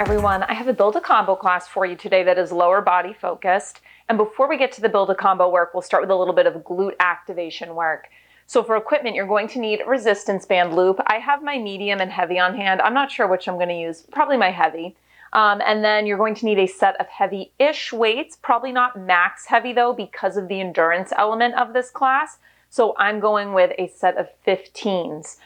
everyone, I have a build a combo class for you today that is lower body focused. And before we get to the build a combo work, we'll start with a little bit of glute activation work. So for equipment, you're going to need a resistance band loop. I have my medium and heavy on hand. I'm not sure which I'm going to use, probably my heavy. And then you're going to need a set of heavy-ish weights, probably not max heavy though, because of the endurance element of this class. So I'm going with a set of 15s.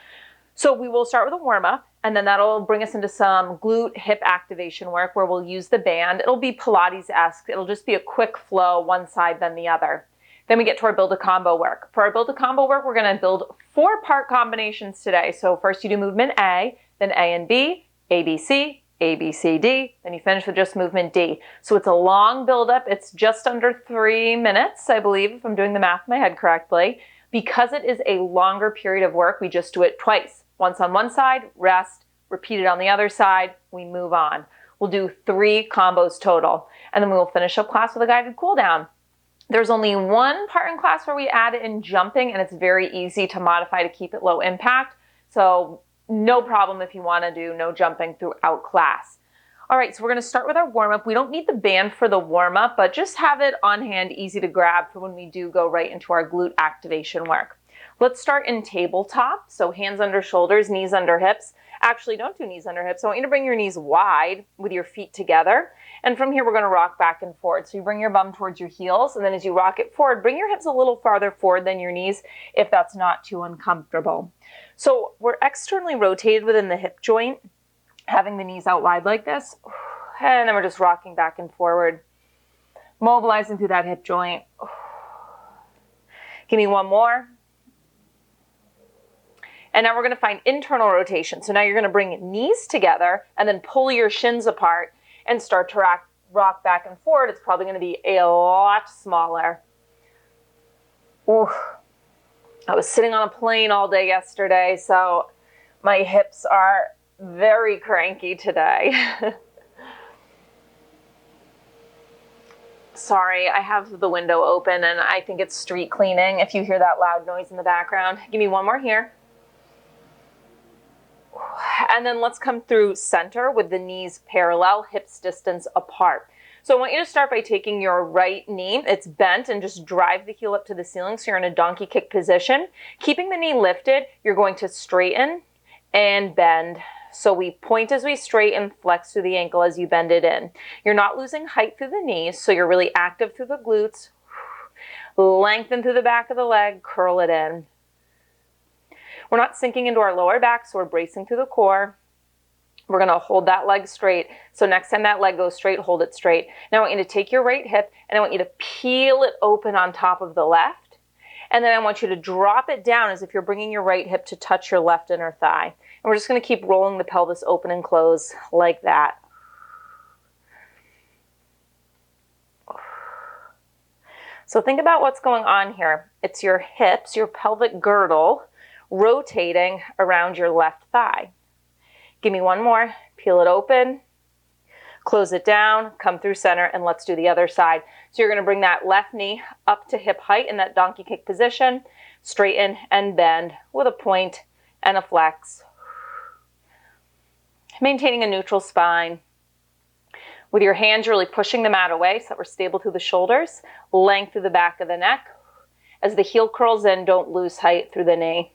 So we will start with a warm-up, and then that'll bring us into some glute hip activation work where we'll use the band. It'll be Pilates-esque. It'll just be a quick flow, one side then the other. Then we get to our build a combo work. For our build a combo work, we're going to build 4-part combinations today. So first you do movement A, then A and B, A, B, C, A, B, C, D, then you finish with just movement D. So it's a long build-up. It's just under 3 minutes, I believe, if I'm doing the math in my head correctly. Because it is a longer period of work, we just do it twice. Once on one side, rest, repeat it on the other side, we move on. We'll do 3 combos total, and then we will finish up class with a guided cool down. There's only one part in class where we add in jumping, and it's very easy to modify to keep it low impact. So no problem if you want to do no jumping throughout class. All right, so we're going to start with our warm-up. We don't need the band for the warm-up, but just have it on hand, easy to grab for when we do go right into our glute activation work. Let's start in tabletop, so hands under shoulders, knees under hips. Actually, don't do knees under hips. I want you to bring your knees wide with your feet together. And from here, we're going to rock back and forward. So you bring your bum towards your heels, and then as you rock it forward, bring your hips a little farther forward than your knees if that's not too uncomfortable. So we're externally rotated within the hip joint, having the knees out wide like this. And then we're just rocking back and forward, mobilizing through that hip joint. Give me one more. And now we're going to find internal rotation. So now you're going to bring knees together and then pull your shins apart and start to rock back and forward. It's probably going to be a lot smaller. Ooh. I was sitting on a plane all day yesterday, so my hips are very cranky today. Sorry, I have the window open and I think it's street cleaning if you hear that loud noise in the background. Give me one more here. And then let's come through center with the knees parallel, hips distance apart. So I want you to start by taking your right knee, it's bent, and just drive the heel up to the ceiling so you're in a donkey kick position. Keeping the knee lifted, you're going to straighten and bend. So we point as we straighten, flex through the ankle as you bend it in. You're not losing height through the knees, so you're really active through the glutes. Lengthen through the back of the leg, curl it in. We're not sinking into our lower back, so we're bracing through the core. We're going to hold that leg straight. So next time that leg goes straight, hold it straight. Now I want you to take your right hip and I want you to peel it open on top of the left. And then I want you to drop it down as if you're bringing your right hip to touch your left inner thigh. And we're just going to keep rolling the pelvis open and close like that. So think about what's going on here. It's your hips, your pelvic girdle, rotating around your left thigh. Give me one more. Peel it open, close it down, come through center, and let's do the other side. So you're going to bring that left knee up to hip height in that donkey kick position, straighten and bend with a point and a flex. Maintaining a neutral spine. With your hands, you're really pushing the mat away so that we're stable through the shoulders, length through the back of the neck. As the heel curls in, don't lose height through the knee.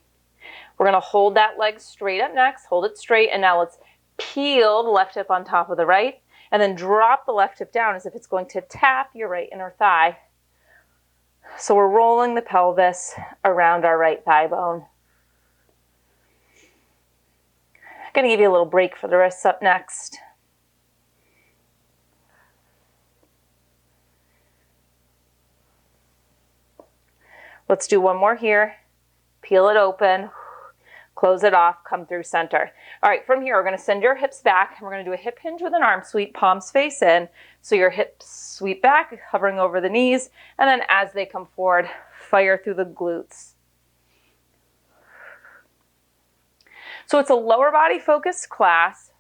We're going to hold that leg straight up next, hold it straight, and now let's peel the left hip on top of the right, and then drop the left hip down as if it's going to tap your right inner thigh. So we're rolling the pelvis around our right thigh bone. I'm going to give you a little break for the wrists up next. Let's do one more here. Peel it open. Close it off, come through center. All right, from here, we're going to send your hips back, and we're going to do a hip hinge with an arm sweep, palms face in. So your hips sweep back, hovering over the knees, and then as they come forward, fire through the glutes. So it's a lower body focused class.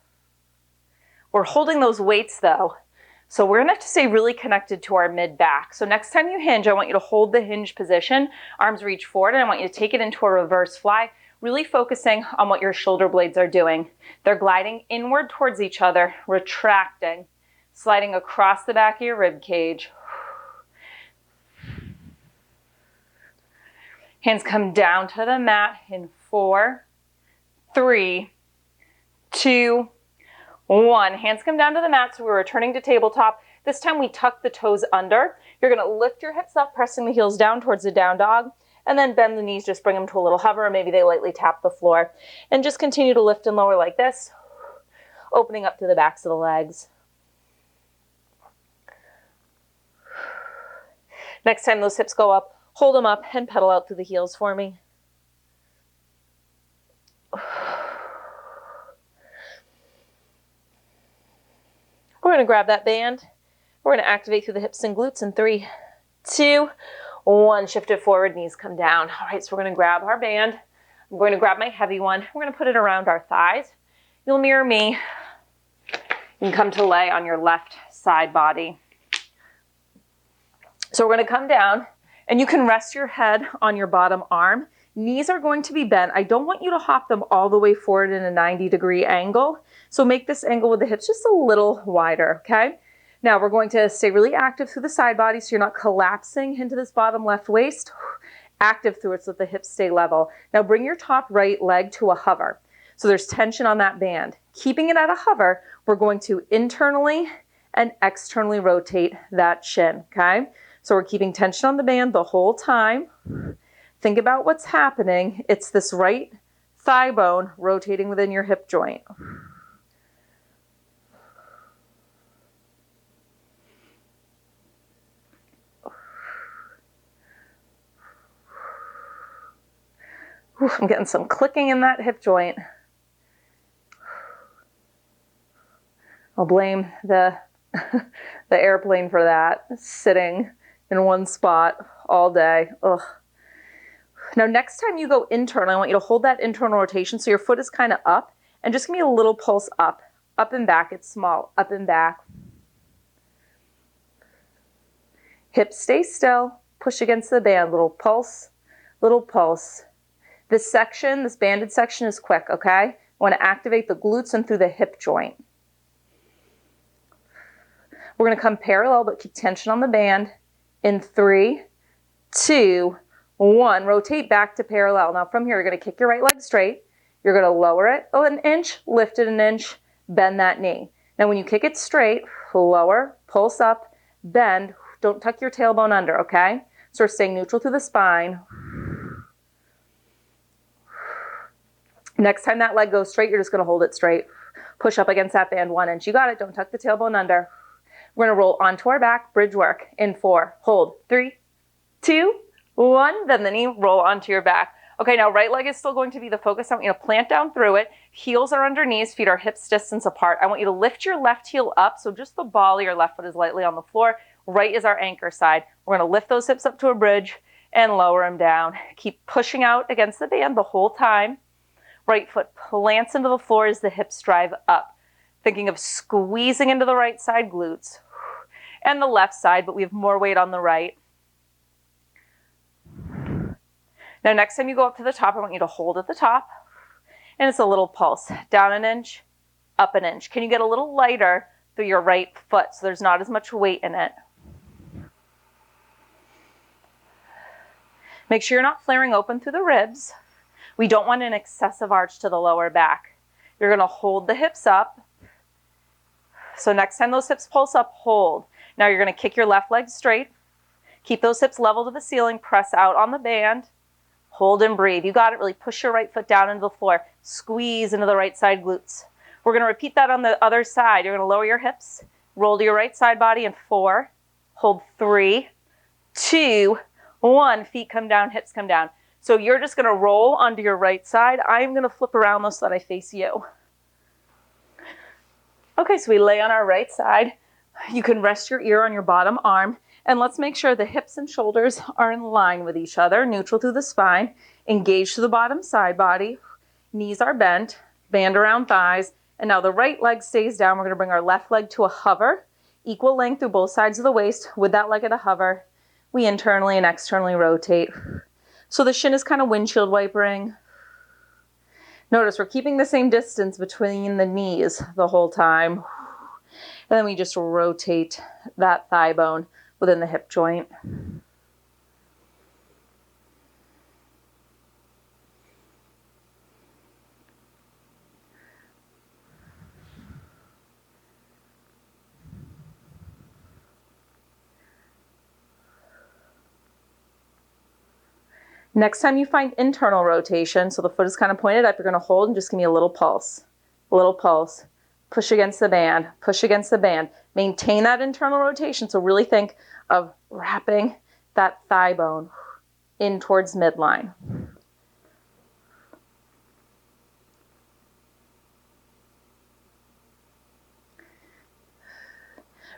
We're holding those weights though. So we're going to have to stay really connected to our mid back. So next time you hinge, I want you to hold the hinge position, arms reach forward, and I want you to take it into a reverse fly. really focusing on what your shoulder blades are doing. They're gliding inward towards each other, retracting, sliding across the back of your rib cage. Hands come down to the mat in 4, 3, 2, 1. Hands come down to the mat, so we're returning to tabletop. This time we tuck the toes under. You're going to lift your hips up, pressing the heels down towards the down dog, and then bend the knees, just bring them to a little hover, or maybe they lightly tap the floor. And just continue to lift and lower like this, opening up to the backs of the legs. Next time those hips go up, hold them up and pedal out through the heels for me. We're going to grab that band. We're going to activate through the hips and glutes in 3, 2, 1. Shift it forward, knees come down. All right, so we're going to grab our band. I'm going to grab my heavy one. We're going to put it around our thighs. You'll mirror me. You can come to lay on your left side body. So we're going to come down, and you can rest your head on your bottom arm. Knees are going to be bent. I don't want you to hop them all the way forward in a 90-degree angle. So make this angle with the hips just a little wider, okay? Now we're going to stay really active through the side body so you're not collapsing into this bottom left waist. Active through it so that the hips stay level. Now bring your top right leg to a hover. So there's tension on that band. Keeping it at a hover, we're going to internally and externally rotate that shin, okay? So we're keeping tension on the band the whole time. Think about what's happening. It's this right thigh bone rotating within your hip joint. I'm getting some clicking in that hip joint. I'll blame the airplane for that, sitting in one spot all day. Ugh. Now next time you go internal, I want you to hold that internal rotation so your foot is kind of up, and just give me a little pulse up and back. It's small, up and back. Hips stay still, push against the band, little pulse, little pulse. This section, this banded section is quick, okay? I want to activate the glutes and through the hip joint. We're going to come parallel but keep tension on the band in 3, 2, 1. Rotate back to parallel. Now from here, you're going to kick your right leg straight. You're going to lower it an inch, lift it an inch, bend that knee. Now when you kick it straight, lower, pulse up, bend. Don't tuck your tailbone under, okay? So we're staying neutral through the spine. Next time that leg goes straight, you're just going to hold it straight. Push up against that band 1 inch. You got it. Don't tuck the tailbone under. We're going to roll onto our back, bridge work in 4. Hold. 3, 2, 1. Bend the knee, roll onto your back. Okay, now right leg is still going to be the focus. I want you to plant down through it. Heels are under knees, feet are hips distance apart. I want you to lift your left heel up so just the ball of your left foot is lightly on the floor. Right is our anchor side. We're going to lift those hips up to a bridge and lower them down. Keep pushing out against the band the whole time. Right foot plants into the floor as the hips drive up. Thinking of squeezing into the right side glutes and the left side, but we have more weight on the right. Now next time you go up to the top, I want you to hold at the top, and it's a little pulse. Down an inch, up an inch. Can you get a little lighter through your right foot so there's not as much weight in it? Make sure you're not flaring open through the ribs. We don't want an excessive arch to the lower back. You're going to hold the hips up. So next time those hips pulse up, hold. Now you're going to kick your left leg straight. Keep those hips level to the ceiling. Press out on the band. Hold and breathe. You got it. Really push your right foot down into the floor. Squeeze into the right side glutes. We're going to repeat that on the other side. You're going to lower your hips. Roll to your right side body in 4. Hold 3, 2, 1. Feet come down, hips come down. So you're just going to roll onto your right side. I'm going to flip around though so that I face you. Okay, so we lay on our right side. You can rest your ear on your bottom arm. And let's make sure the hips and shoulders are in line with each other, neutral through the spine, engaged to the bottom side body. Knees are bent, band around thighs. And now the right leg stays down. We're going to bring our left leg to a hover, equal length through both sides of the waist. With that leg at a hover, we internally and externally rotate. So the shin is kind of windshield wipering. Notice we're keeping the same distance between the knees the whole time. And then we just rotate that thigh bone within the hip joint. Next time you find internal rotation, so the foot is kind of pointed up, you're going to hold and just give me a little pulse. A little pulse. Push against the band. Push against the band. Maintain that internal rotation. So really think of wrapping that thigh bone in towards midline.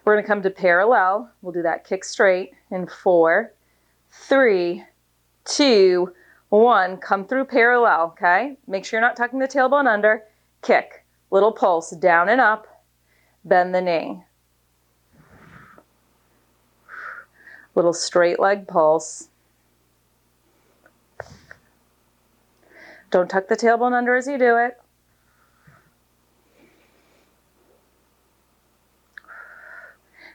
We're going to come to parallel. We'll do that kick straight in 4, 3, 2, 1. Come through parallel, okay? Make sure you're not tucking the tailbone under. Kick. Little pulse down and up. Bend the knee. Little straight leg pulse. Don't tuck the tailbone under as you do it.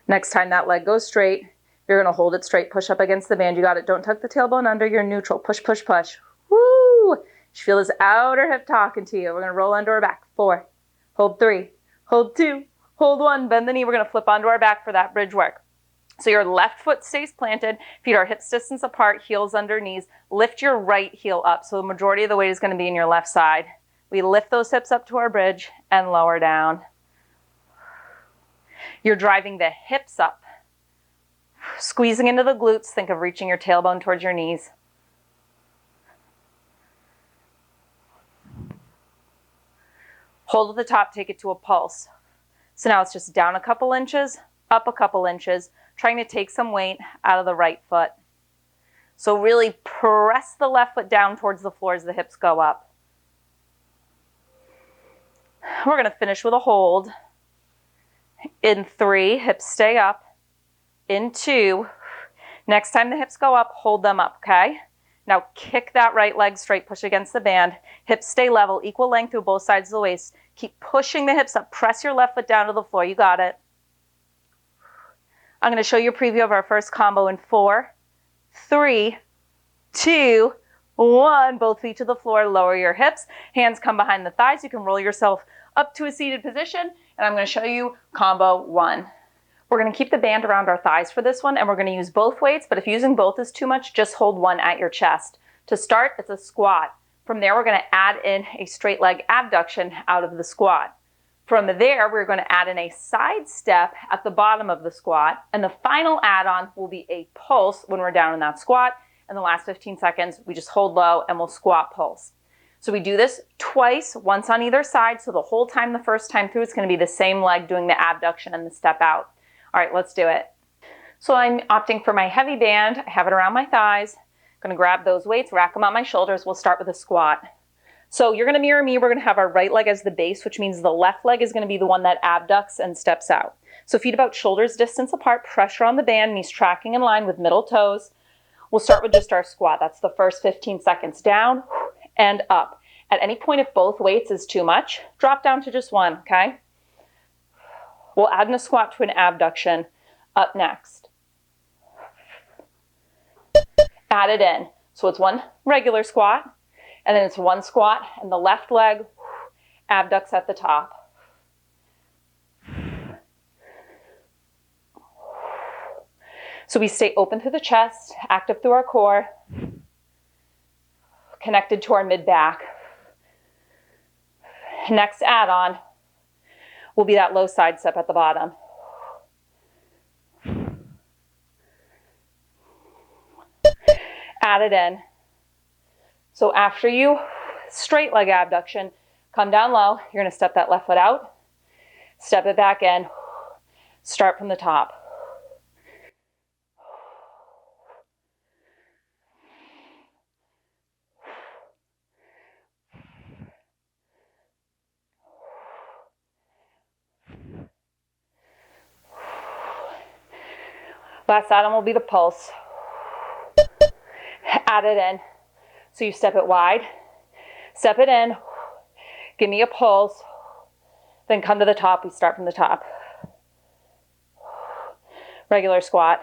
Next time that leg goes straight, you're going to hold it straight, push up against the band. You got it. Don't tuck the tailbone under. You're neutral. Push, push, push. Woo! You feel this outer hip talking to you. We're going to roll onto our back. 4. Hold 3. Hold 2. Hold 1. Bend the knee. We're going to flip onto our back for that bridge work. So your left foot stays planted. Feet are hips distance apart. Heels under knees. Lift your right heel up. So the majority of the weight is going to be in your left side. We lift those hips up to our bridge and lower down. You're driving the hips up. Squeezing into the glutes, think of reaching your tailbone towards your knees. Hold at the top, take it to a pulse. So now it's just down a couple inches, up a couple inches, trying to take some weight out of the right foot. So really press the left foot down towards the floor as the hips go up. We're going to finish with a hold. In 3, hips stay up. In 2, next time the hips go up, hold them up, okay? Now kick that right leg straight, push against the band. Hips stay level, equal length through both sides of the waist. Keep pushing the hips up. Press your left foot down to the floor. You got it. I'm going to show you a preview of our first combo in 4, 3, 2, 1. Both feet to the floor. Lower your hips. Hands come behind the thighs. You can roll yourself up to a seated position. And I'm going to show you combo 1. We're going to keep the band around our thighs for this one, and we're going to use both weights, but if using both is too much, just hold one at your chest. To start, it's a squat. From there, we're going to add in a straight leg abduction out of the squat. From there, we're going to add in a side step at the bottom of the squat, and the final add-on will be a pulse when we're down in that squat. In the last 15 seconds, we just hold low and we'll squat pulse. So we do this twice, once on either side, so the whole time, the first time through, it's going to be the same leg doing the abduction and the step out. All right, let's do it. So I'm opting for my heavy band. I have it around my thighs. I'm going to grab those weights, rack them on my shoulders. We'll start with a squat. So you're going to mirror me. We're going to have our right leg as the base, which means the left leg is going to be the one that abducts and steps out. So feet about shoulders distance apart, pressure on the band, knees tracking in line with middle toes. We'll start with just our squat. That's the first 15 seconds. Down and up. At any point, if both weights is too much, drop down to just one, okay? We'll add in a squat to an abduction up next. Add it in. So it's one regular squat, and then it's one squat, and the left leg abducts at the top. So we stay open through the chest, active through our core, connected to our mid-back. Next add-on will be that low side step at the bottom. Add it in. So after you straight leg abduction, come down low. You're going to step that left foot out, step it back in, start from the top. Last add-on will be the pulse. Add it in. So you step it wide, step it in, Give me a pulse. Then come to the top. We start from the top. Regular squat.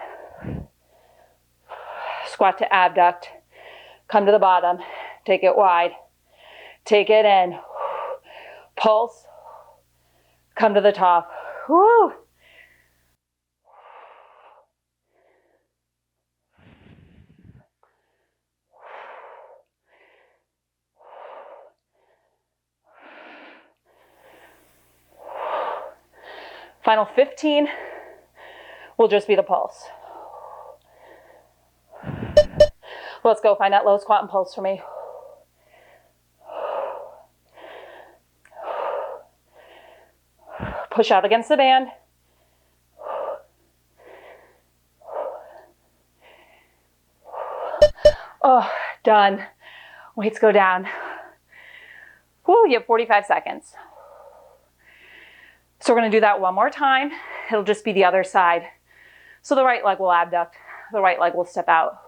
Squat to abduct. Come to the bottom. Take it wide. Take it in. Pulse. Come to the top. Woo. Final 15 will just be the pulse. Let's go. Find that low squat and pulse for me. Push out against the band. Oh, done. Weights go down. Woo, you have 45 seconds. So we're going to do that one more time. It'll just be the other side. So the right leg will abduct. The right leg will step out.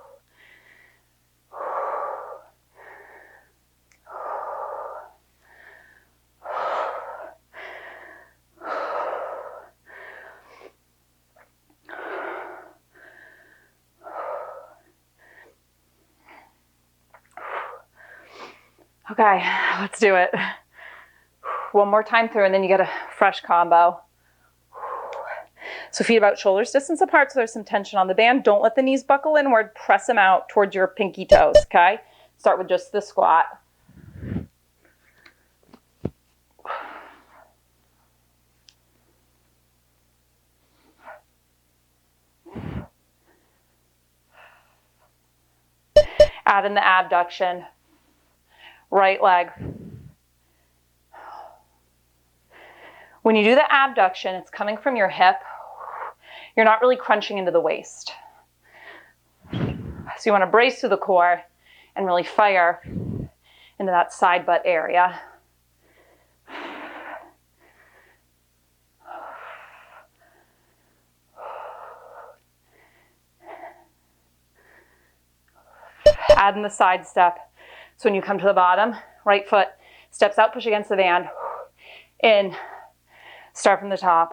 Okay, let's do it. One more time through, and then you get a fresh combo. So feet about shoulders distance apart, so there's some tension on the band. Don't let the knees buckle inward. Press them out towards your pinky toes, okay? Start with just the squat. Add in the abduction. Right leg. When you do the abduction, it's coming from your hip. You're not really crunching into the waist. So you want to brace through the core and really fire into that side butt area. Add in the side step. So when you come to the bottom, right foot steps out, push against the band. In. Start from the top.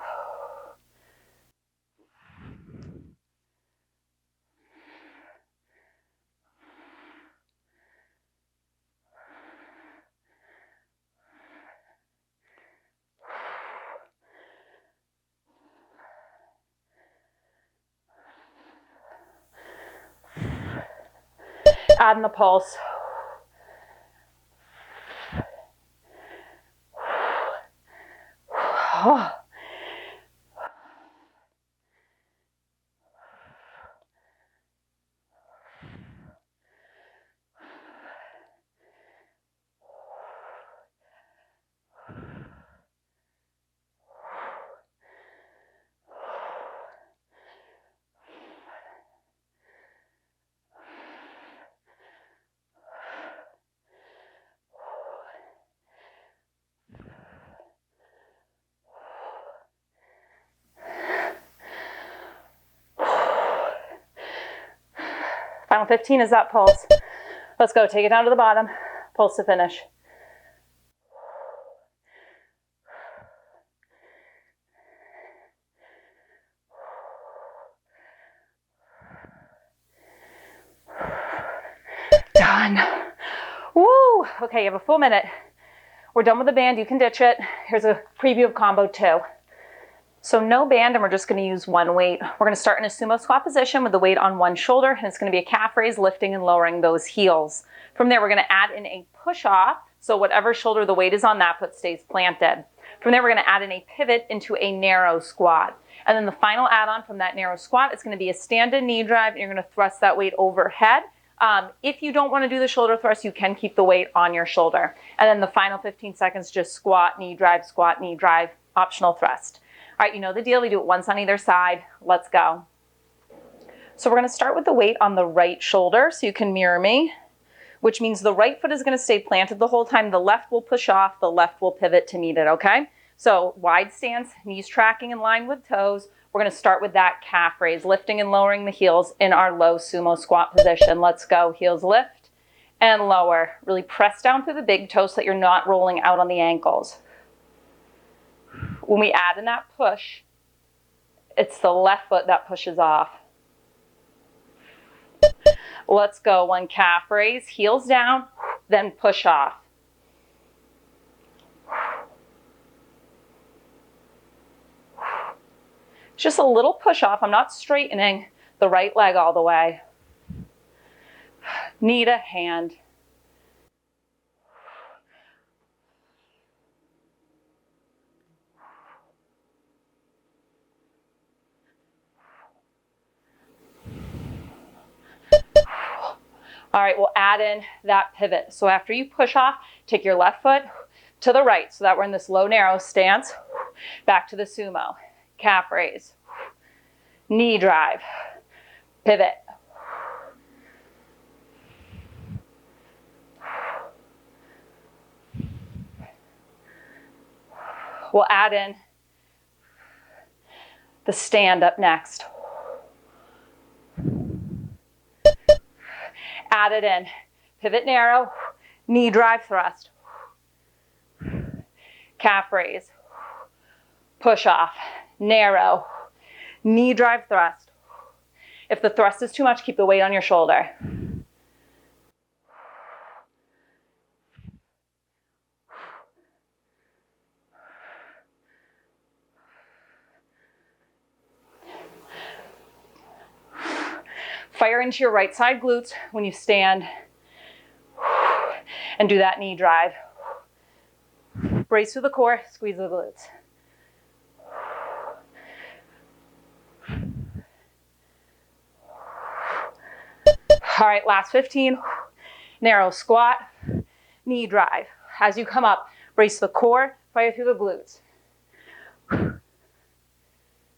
Add in the pulse. Oh. Final 15 is that pulse. Let's go. Take it down to the bottom. Pulse to finish. Done. Woo! Okay, you have a full minute. We're done with the band. You can ditch it. Here's a preview of combo 2. So no band, and we're just going to use one weight. We're going to start in a sumo squat position with the weight on one shoulder, and it's going to be a calf raise, lifting and lowering those heels. From there, we're going to add in a push-off, so whatever shoulder the weight is on, that foot stays planted. From there, we're going to add in a pivot into a narrow squat. And then the final add-on from that narrow squat is going to be a stand-in knee drive, and you're going to thrust that weight overhead. If you don't want to do the shoulder thrust, you can keep the weight on your shoulder. And then the final 15 seconds, just squat, knee drive, optional thrust. All right, you know the deal. We do it once on either side. Let's go. So we're going to start with the weight on the right shoulder, so you can mirror me, which means the right foot is going to stay planted the whole time. The left will push off. The left will pivot to meet it, okay? So wide stance, knees tracking in line with toes. We're going to start with that calf raise, lifting and lowering the heels in our low sumo squat position. Let's go. Heels lift and lower. Really press down through the big toe so that you're not rolling out on the ankles. When we add in that push, it's the left foot that pushes off. Let's go. One calf raise, heels down, then push off. Just a little push off. I'm not straightening the right leg all the way. Knee to hand. All right, we'll add in that pivot. So after you push off, take your left foot to the right so that we're in this low narrow stance. Back to the sumo. Calf raise. Knee drive. Pivot. We'll add in the stand up next. Add it in. Pivot narrow, knee drive thrust. Calf raise. Push off, narrow, knee drive thrust. If the thrust is too much, keep the weight on your shoulder. Fire into your right side glutes when you stand and do that knee drive. Brace through the core, squeeze the glutes. All right, last 15. Narrow squat, knee drive. As you come up, brace the core, fire through the glutes.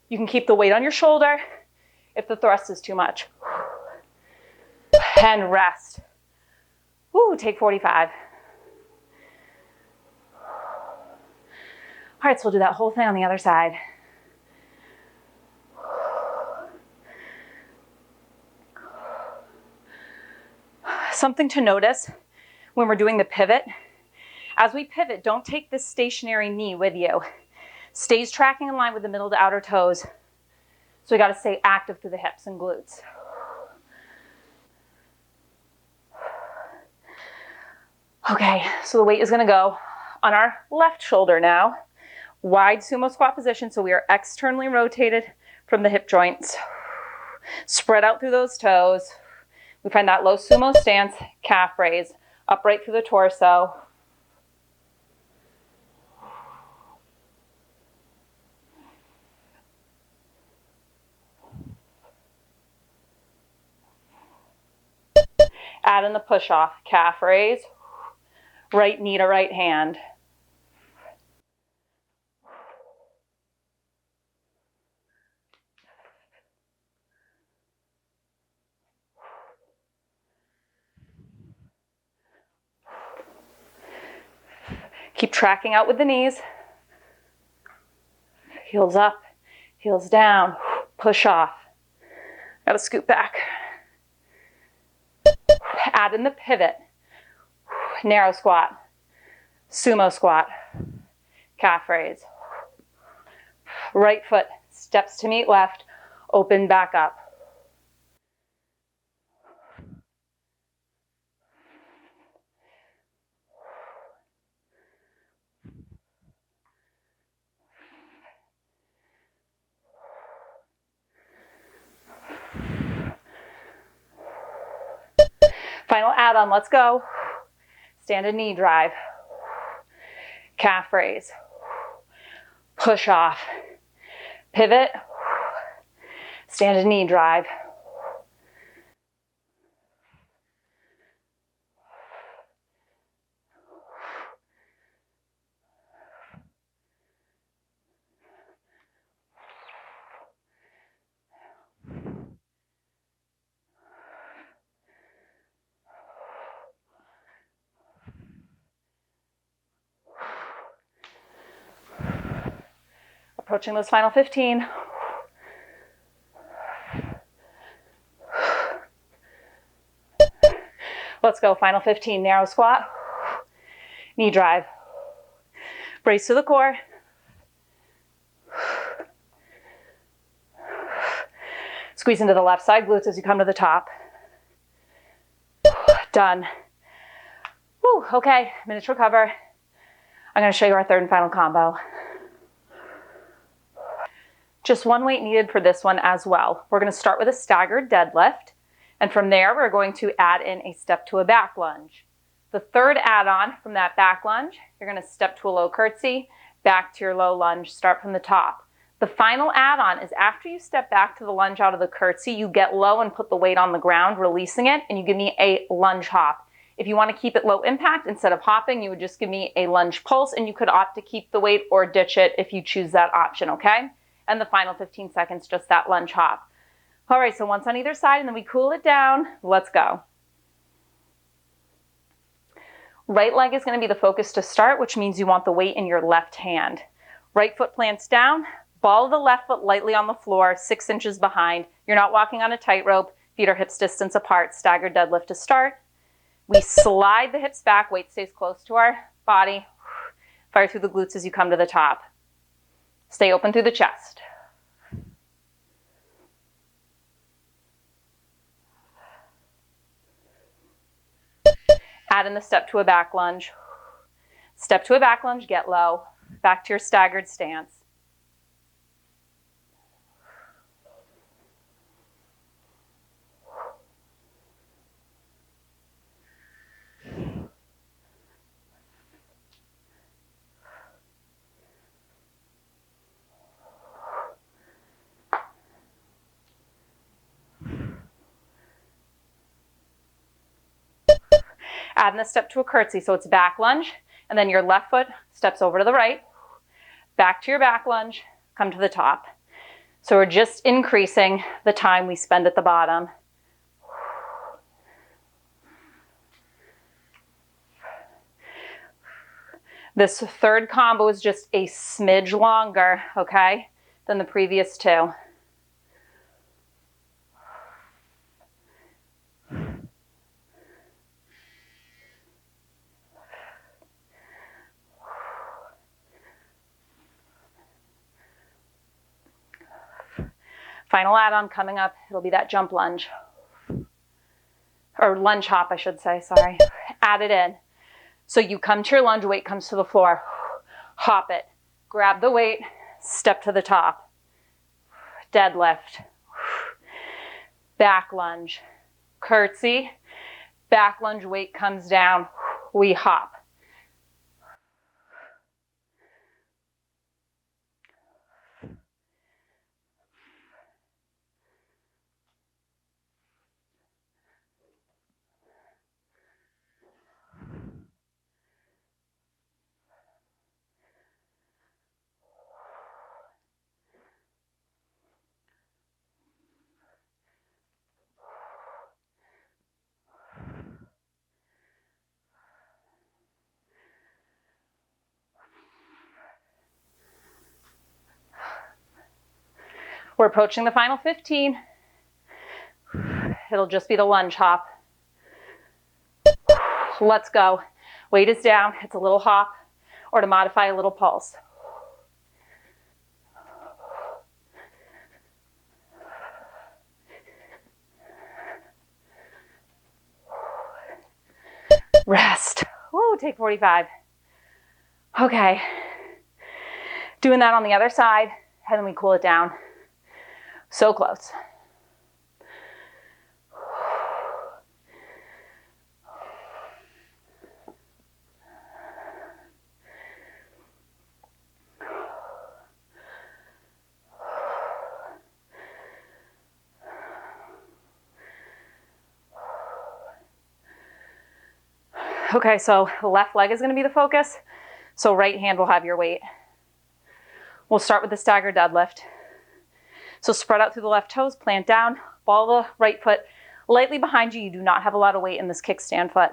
You can keep the weight on your shoulder if the thrust is too much. And rest. Woo, take 45. All right, so we'll do that whole thing on the other side. Something to notice when we're doing the pivot. As we pivot, don't take this stationary knee with you. Stays tracking in line with the middle to outer toes. So we got to stay active through the hips and glutes. Okay, so the weight is going to go on our left shoulder now. Wide sumo squat position, so we are externally rotated from the hip joints. Spread out through those toes. We find that low sumo stance, calf raise, upright through the torso. Add in the push off, calf raise, right knee to right hand. Keep tracking out with the knees. Heels up, heels down, push off. Gotta scoot back. Add in the pivot. Narrow squat, sumo squat, calf raise. Right foot steps to meet left, open back up. Final add-on, let's go. Standing knee drive. Calf raise. Push off. Pivot. Standing knee drive. Approaching those final 15. Let's go. Final 15. Narrow squat. Knee drive. Brace to the core. Squeeze into the left side glutes as you come to the top. Done. Woo, okay, minutes to recover. I'm gonna show you our third and final combo. Just one weight needed for this one as well. We're gonna start with a staggered deadlift, and from there we're going to add in a step to a back lunge. The third add-on from that back lunge, you're gonna step to a low curtsy, back to your low lunge, start from the top. The final add-on is after you step back to the lunge out of the curtsy, you get low and put the weight on the ground, releasing it, and you give me a lunge hop. If you want to keep it low impact, instead of hopping, you would just give me a lunge pulse, and you could opt to keep the weight or ditch it if you choose that option, okay? And the final 15 seconds, just that lunge hop. All right, so once on either side, and then we cool it down. Let's go. Right leg is going to be the focus to start, which means you want the weight in your left hand. Right foot plants down. Ball of the left foot lightly on the floor, 6 inches behind. You're not walking on a tightrope. Feet are hips distance apart. Staggered deadlift to start. We slide the hips back. Weight stays close to our body. Fire through the glutes as you come to the top. Stay open through the chest. Add in the step to a back lunge. Step to a back lunge, get low. Back to your staggered stance. Add in the step to a curtsy, so it's back lunge, and then your left foot steps over to the right, back to your back lunge, come to the top. So we're just increasing the time we spend at the bottom. This third combo is just a smidge longer, okay, than the previous two. Final add-on coming up, it'll be that jump lunge. Or lunge hop, I should say, sorry. Add it in. So you come to your lunge, weight comes to the floor. Hop it. Grab the weight, step to the top. Deadlift. Back lunge. Curtsy. Back lunge, weight comes down. We hop. We're approaching the final 15. It'll just be the lunge hop. Let's go. Weight is down. It's a little hop, or to modify, a little pulse. Rest. Woo, take 45. Okay. Doing that on the other side, and then we cool it down. So close. Okay, so the left leg is going to be the focus. So right hand will have your weight. We'll start with the staggered deadlift. So spread out through the left toes, plant down, ball the right foot lightly behind you. You do not have a lot of weight in this kickstand foot.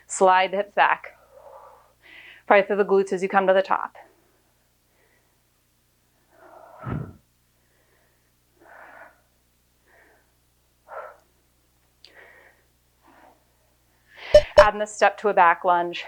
Slide the hips back. Fire through the glutes as you come to the top. adding this step to a back lunge.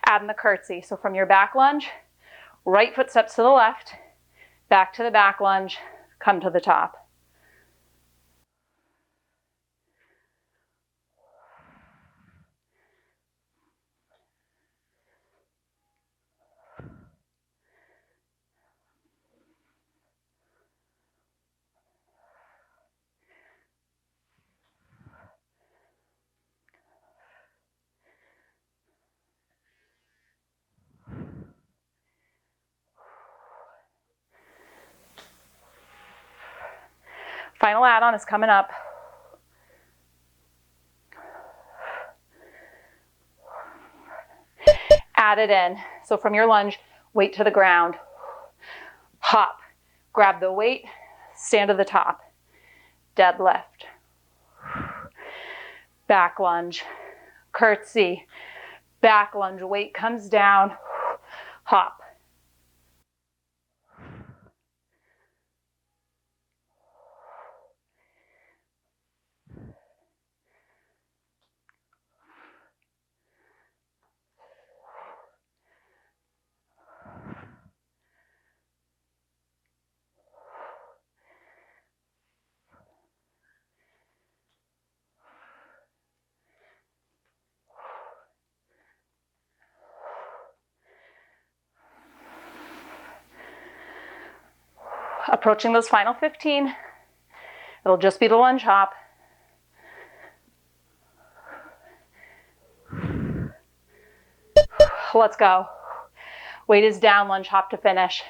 Adding the curtsy. So from your back lunge, right foot steps to the left, back to the back lunge, come to the top. Final add-on is coming up. Add it in. So from your lunge, weight to the ground. Hop. Grab the weight, stand to the top. Deadlift. Back lunge. Curtsy. Back lunge. Weight comes down. Hop. Approaching those final 15. It'll just be the lunge hop. Let's go. Weight is down, lunge hop to finish.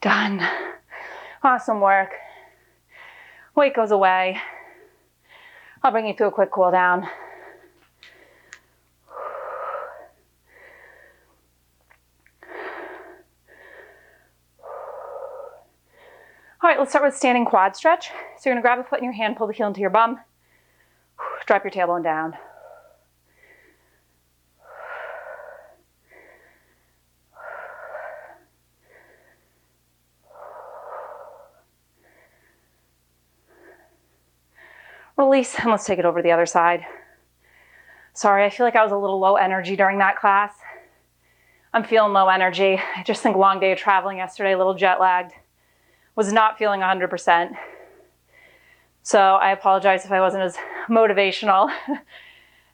Done. Awesome work. Weight goes away. I'll bring you through a quick cool down. All right, let's start with standing quad stretch. So you're gonna grab a foot in your hand, pull the heel into your bum, drop your tailbone down. Release, and let's take it over to the other side. Sorry, I feel like I was a little low energy during that class. I'm feeling low energy. I just think long day of traveling yesterday, a little jet lagged. Was not feeling 100%. So I apologize if I wasn't as motivational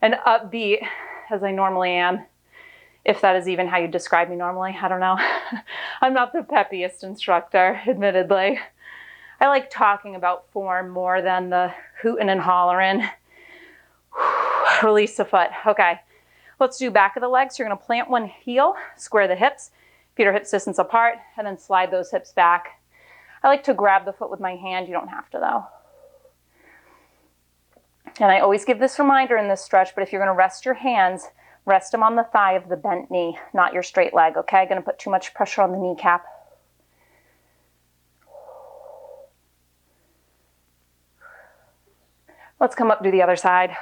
and upbeat as I normally am. If that is even how you describe me normally, I don't know. I'm not the peppiest instructor, admittedly. I like talking about form more than the hooting and hollering. Release the foot. Okay, let's do back of the legs. So you're gonna plant one heel, square the hips, feet are hip distance apart, and then slide those hips back. I like to grab the foot with my hand. You don't have to though. And I always give this reminder in this stretch, but if you're gonna rest your hands, rest them on the thigh of the bent knee, not your straight leg, okay? Gonna put too much pressure on the kneecap. Let's come up, do the other side.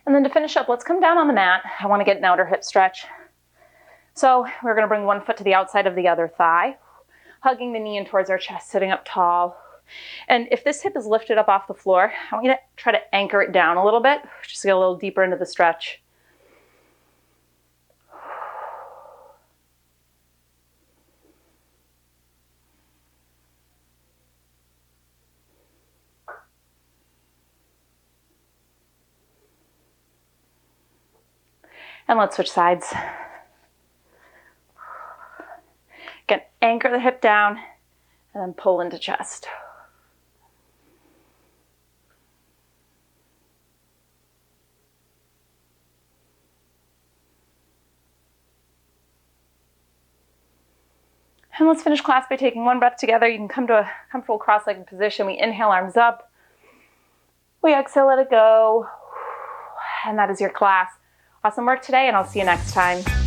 And then to finish up, let's come down on the mat. I want to get an outer hip stretch. So we're going to bring one foot to the outside of the other thigh, hugging the knee in towards our chest, sitting up tall. And if this hip is lifted up off the floor, I want you to try to anchor it down a little bit, just to get a little deeper into the stretch. And let's switch sides. Again, Anchor the hip down and then pull into chest. And let's finish class by taking one breath together. You can come to a comfortable cross-legged position. We inhale, arms up. We exhale, let it go. And that is your class. Awesome work today, and I'll see you next time.